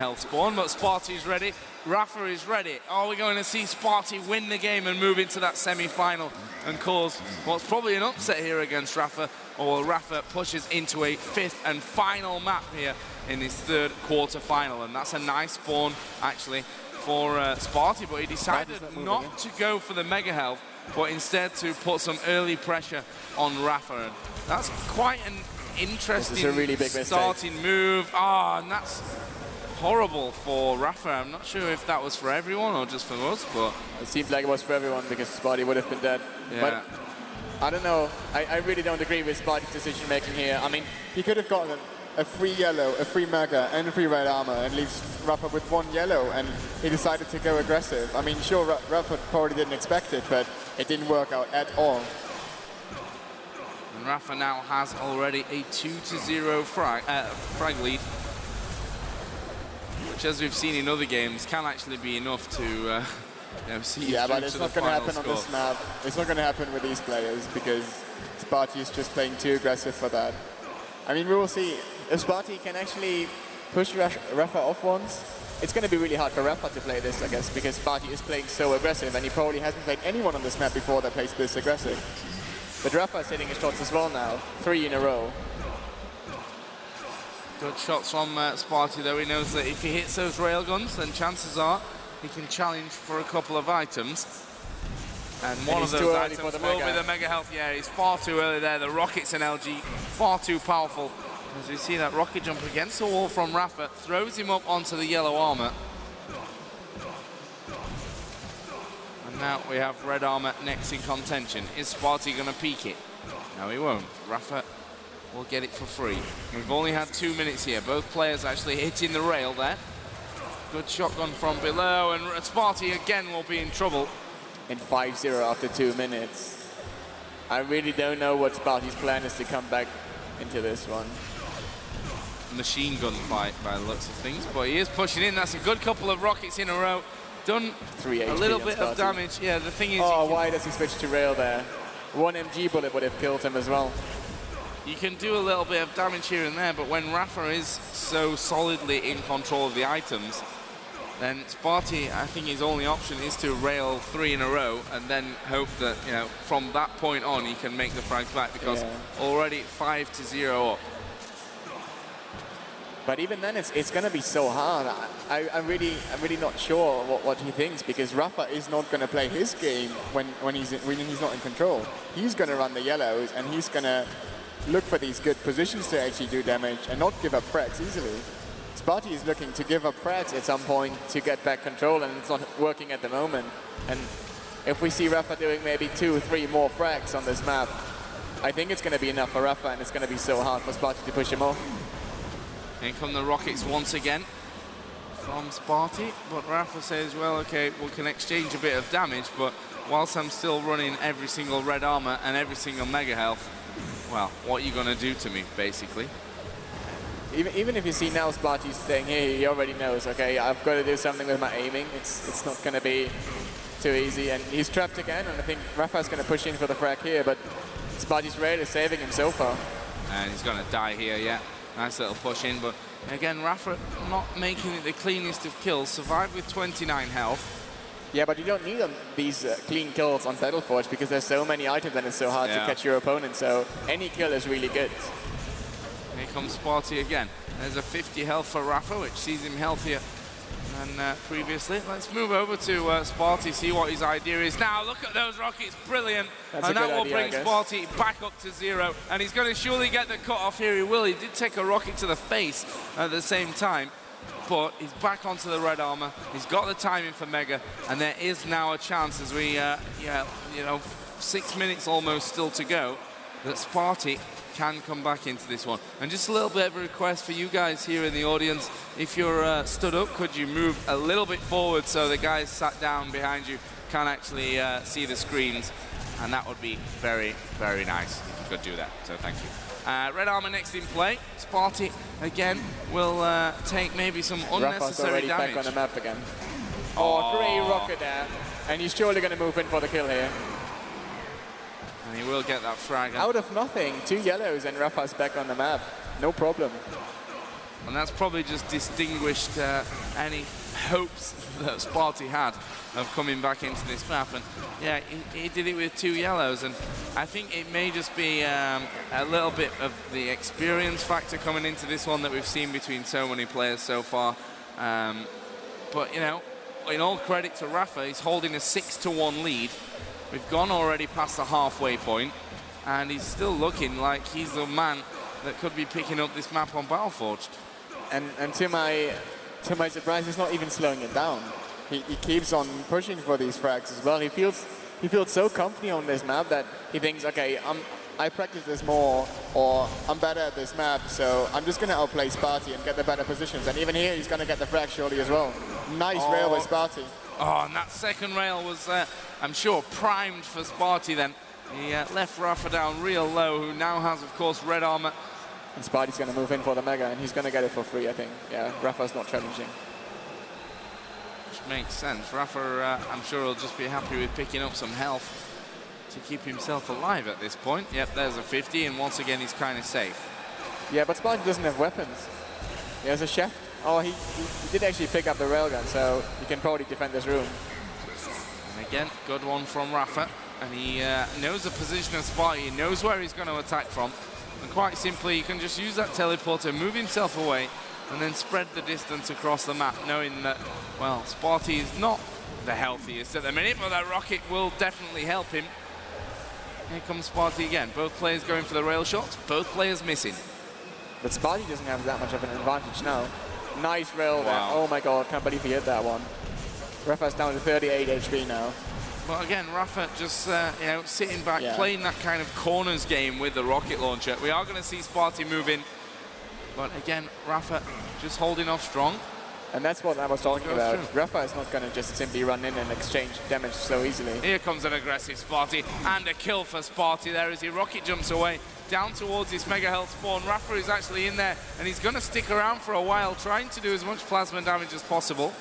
health spawn, but Spartie's ready. Rapha is ready. Are we going to see Spartie win the game and move into that semi-final and cause what's probably an upset here against Rapha, or Rapha pushes into a 5th and final map here in his 3rd quarter-final, and that's a nice spawn actually for Spartie, but he decided not to go for the mega health, but instead to put some early pressure on Rapha, and that's quite an interesting really big starting move. And that's horrible for Rapha. I'm not sure if that was for everyone or just for us, but it seemed like it was for everyone because Spartie would have been dead. Yeah. But I don't know. I really don't agree with Spartie's decision making here. I mean, he could have gotten a free yellow, a free mega, and a free red armor, and leaves Rapha with 1 yellow, and he decided to go aggressive. I mean, sure, Rapha probably didn't expect it, but it didn't work out at all. And Rapha now has already a 2-0 frag lead, which, as we've seen in other games, can actually be enough to see. Yeah, but it's not going to happen on this map. It's not going to happen with these players because Spartie is just playing too aggressive for that. I mean, we will see if Spartie can actually push Rapha off once. It's going to be really hard for Rapha to play this, I guess, because Spartie is playing so aggressive, and he probably hasn't played anyone on this map before that plays this aggressive. But Rapha is hitting his shots as well now, 3 in a row. Good shots from Spartie, though. He knows that if he hits those railguns, then chances are he can challenge for a couple of items. And one of those items will be the mega health. Yeah, he's far too early there. The rockets and LG far too powerful. As we see that rocket jump against the wall from Rapha, throws him up onto the yellow armor. And now we have red armor next in contention. Is Spartie going to peek it? No, he won't. Rapha will get it for free. We've only had 2 minutes here. Both players actually hitting the rail there. Good shotgun from below, and Spartie again will be in trouble. In 5-0 after 2 minutes. I really don't know what Spartie's plan is to come back into this one. Machine gun fight by the looks of things, but he is pushing in. That's a good couple of rockets in a row. Done a little bit of damage. Yeah, the thing is... Oh, why does he switch to rail there? 1 MG bullet would have killed him as well. You can do a little bit of damage here and there, but when Rapha is so solidly in control of the items, then Spartie, I think his only option is to rail 3 in a row and then hope that, you know, from that point on he can make the frags back, because already 5-0 up. But even then, it's going to be so hard. I'm really not sure what he thinks, because Rapha is not going to play his game when he's not in control. He's going to run the yellows, and he's going to look for these good positions to actually do damage and not give up frags easily. Spartie is looking to give up frags at some point to get back control, and it's not working at the moment. And if we see Rapha doing maybe 2 or 3 more frags on this map, I think it's going to be enough for Rapha, and it's going to be so hard for Spartie to push him off. In come the rockets once again from Spartie, but Rapha says, well, okay, we can exchange a bit of damage, but whilst I'm still running every single red armor and every single mega health, well, what are you going to do to me, basically? Even if you see now Spartie's saying, hey, he already knows, okay, I've got to do something with my aiming. It's not going to be too easy, and he's trapped again, and I think Rapha's going to push in for the frag here, but Spartie's rail is saving him so far. And he's going to die here, yeah. Nice little push in, but again, Rapha not making it the cleanest of kills. Survived with 29 health. Yeah, but you don't need these clean kills on Battleforged because there's so many items and it's so hard to catch your opponent, so any kill is really good. Here comes Spartie again. There's a 50 health for Rapha, which sees him healthier than previously. Let's move over to Spartie, see what his idea is. Now, look at those rockets, brilliant. And that will bring Spartie back up to 0. And he's going to surely get the cut off here. He will. He did take a rocket to the face at the same time. But he's back onto the red armor. He's got the timing for Mega. And there is now a chance, as we, 6 minutes almost still to go, that Spartie can come back into this one. And just a little bit of a request for you guys here in the audience. If you're stood up, could you move a little bit forward so the guys sat down behind you can actually see the screens? And that would be very, very nice if you could do that. So thank you. Red armor next in play. Spartie again will take maybe some unnecessary damage. Back on the map again. Oh, great rocket there. And he's surely going to move in for the kill here. And he will get that frag. Out of nothing, 2 yellows and Rapha's back on the map. No problem. And that's probably just distinguished any hopes that Spartie had of coming back into this map. And yeah, he did it with 2 yellows, and I think it may just be a little bit of the experience factor coming into this one that we've seen between so many players so far. But you know, in all credit to Rapha, he's holding a 6-1 lead. We've gone already past the halfway point, and he's still looking like he's the man that could be picking up this map on Battleforged. And to my surprise, he's not even slowing it down. He keeps on pushing for these frags as well. He feels so comfy on this map that he thinks, okay, I practice this more, or I'm better at this map, so I'm just going to outplay Spartie and get the better positions. And even here, he's going to get the frag surely as well. Nice rail with Spartie. Oh, and that second rail was, I'm sure, primed for Spartie then. He left Rapha down real low, who now has, of course, red armor. And Spartie's going to move in for the Mega, and he's going to get it for free, I think. Yeah, Rapha's not challenging. Which makes sense. Rapha, I'm sure, will just be happy with picking up some health to keep himself alive at this point. Yep, there's a 50, and once again, he's kind of safe. Yeah, but Spartie doesn't have weapons. He has a chef. Oh, he did actually pick up the railgun, so he can probably defend this room. And again, good one from Rapha. And he knows the position of Spartie. He knows where he's going to attack from. And quite simply, he can just use that teleporter, move himself away, and then spread the distance across the map, knowing that, well, Spartie is not the healthiest at the minute, but that rocket will definitely help him. Here comes Spartie again. Both players going for the rail shots, both players missing. But Spartie doesn't have that much of an advantage now. Nice rail there. Wow. Oh my god, can't believe he hit that one. Rapha's down to 38 HP now. But again, Rapha just you know, sitting back, playing that kind of corners game with the rocket launcher. We are going to see Spartie move in. But again, Rapha just holding off strong. And that's what I was talking about. Rapha is not going to just simply run in and exchange damage so easily. Here comes an aggressive Spartie, and a kill for Spartie there as he rocket jumps away down towards his mega health spawn. Rapha is actually in there, and he's going to stick around for a while, trying to do as much plasma damage as possible.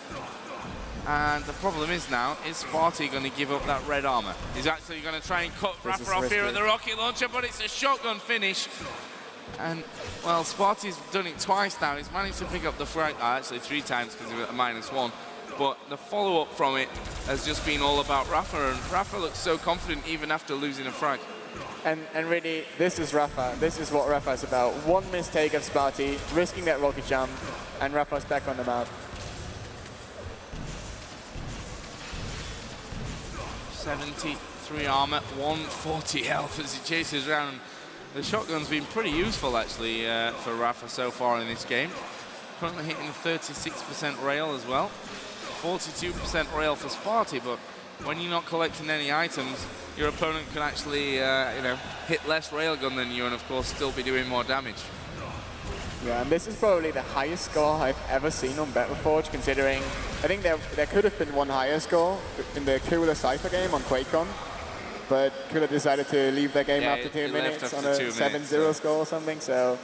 And the problem is now, is Spartie going to give up that red armor? He's actually going to try and cut Rapha off here at the rocket launcher, but it's a shotgun finish. And, well, Spartie's done it twice now. He's managed to pick up the frag, actually 3 times because he was at -1. But the follow-up from it has just been all about Rapha, and Rapha looks so confident even after losing a frag. And really, this is Rapha. This is what Rapha is about. One mistake of Spartie, risking that rocket jump, and Rapha's back on the map. 73 armor, 140 health as he chases around. The shotgun's been pretty useful actually for Rapha so far in this game. Currently hitting 36% rail as well. 42% rail for Spartie, but when you're not collecting any items, your opponent can actually you know, hit less railgun than you, and of course still be doing more damage. Yeah, and this is probably the highest score I've ever seen on Battleforged, considering I think there could have been one higher score in the Cooler Cypher game on QuakeCon, but Cooler decided to leave their game after 2 minutes on a 7-0 score or something. So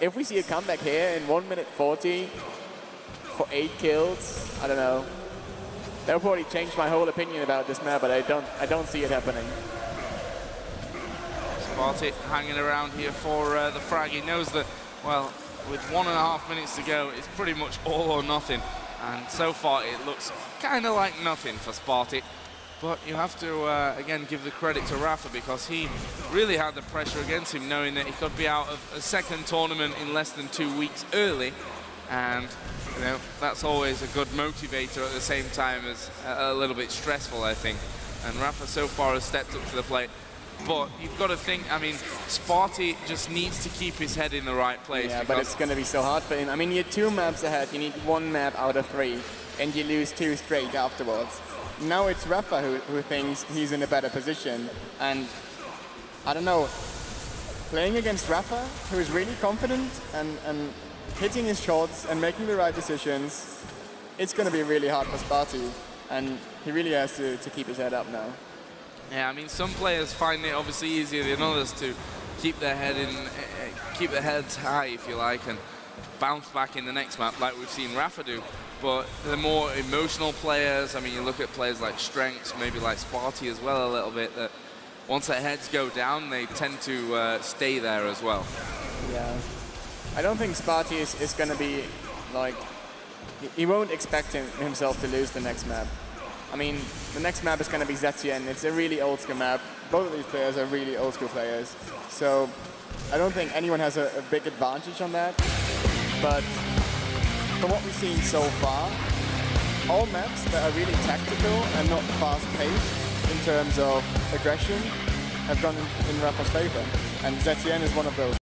if we see a comeback here in 1 minute 40 for 8 kills, I don't know. That'll probably change my whole opinion about this map, but I don't see it happening. Spartie hanging around here for the frag. He knows that, well, with 1.5 minutes to go, it's pretty much all or nothing. And so far, it looks kind of like nothing for Spartie. But you have to, again, give the credit to Rapha, because he really had the pressure against him, knowing that he could be out of a second tournament in less than 2 weeks early. And, you know, that's always a good motivator at the same time as a little bit stressful, I think. And Rapha so far has stepped up to the plate. But you've got to think, I mean, Spartie just needs to keep his head in the right place. Yeah, but it's going to be so hard for him. I mean, you're 2 maps ahead. You need 1 map out of 3, and you lose 2 straight afterwards. Now it's Rapha who thinks he's in a better position. And, I don't know, playing against Rapha, who is really confident and hitting his shots and making the right decisions, it's going to be really hard for Spartie. And he really has to keep his head up now. Yeah, I mean, some players find it obviously easier than others to keep their head in, keep their heads high, if you like, and bounce back in the next map, like we've seen Rapha do. But the more emotional players, I mean, you look at players like Strengths, maybe like Spartie as well a little bit, that once their heads go down, they tend to stay there as well. Yeah. I don't think Spartie is going to be like, he won't expect himself to lose the next map. I mean, the next map is going to be Zetien. It's a really old school map. Both of these players are really old school players. So I don't think anyone has a big advantage on that. But from what we've seen so far, all maps that are really tactical and not fast-paced in terms of aggression have gone in Rapha's favor. And Zetien is one of those.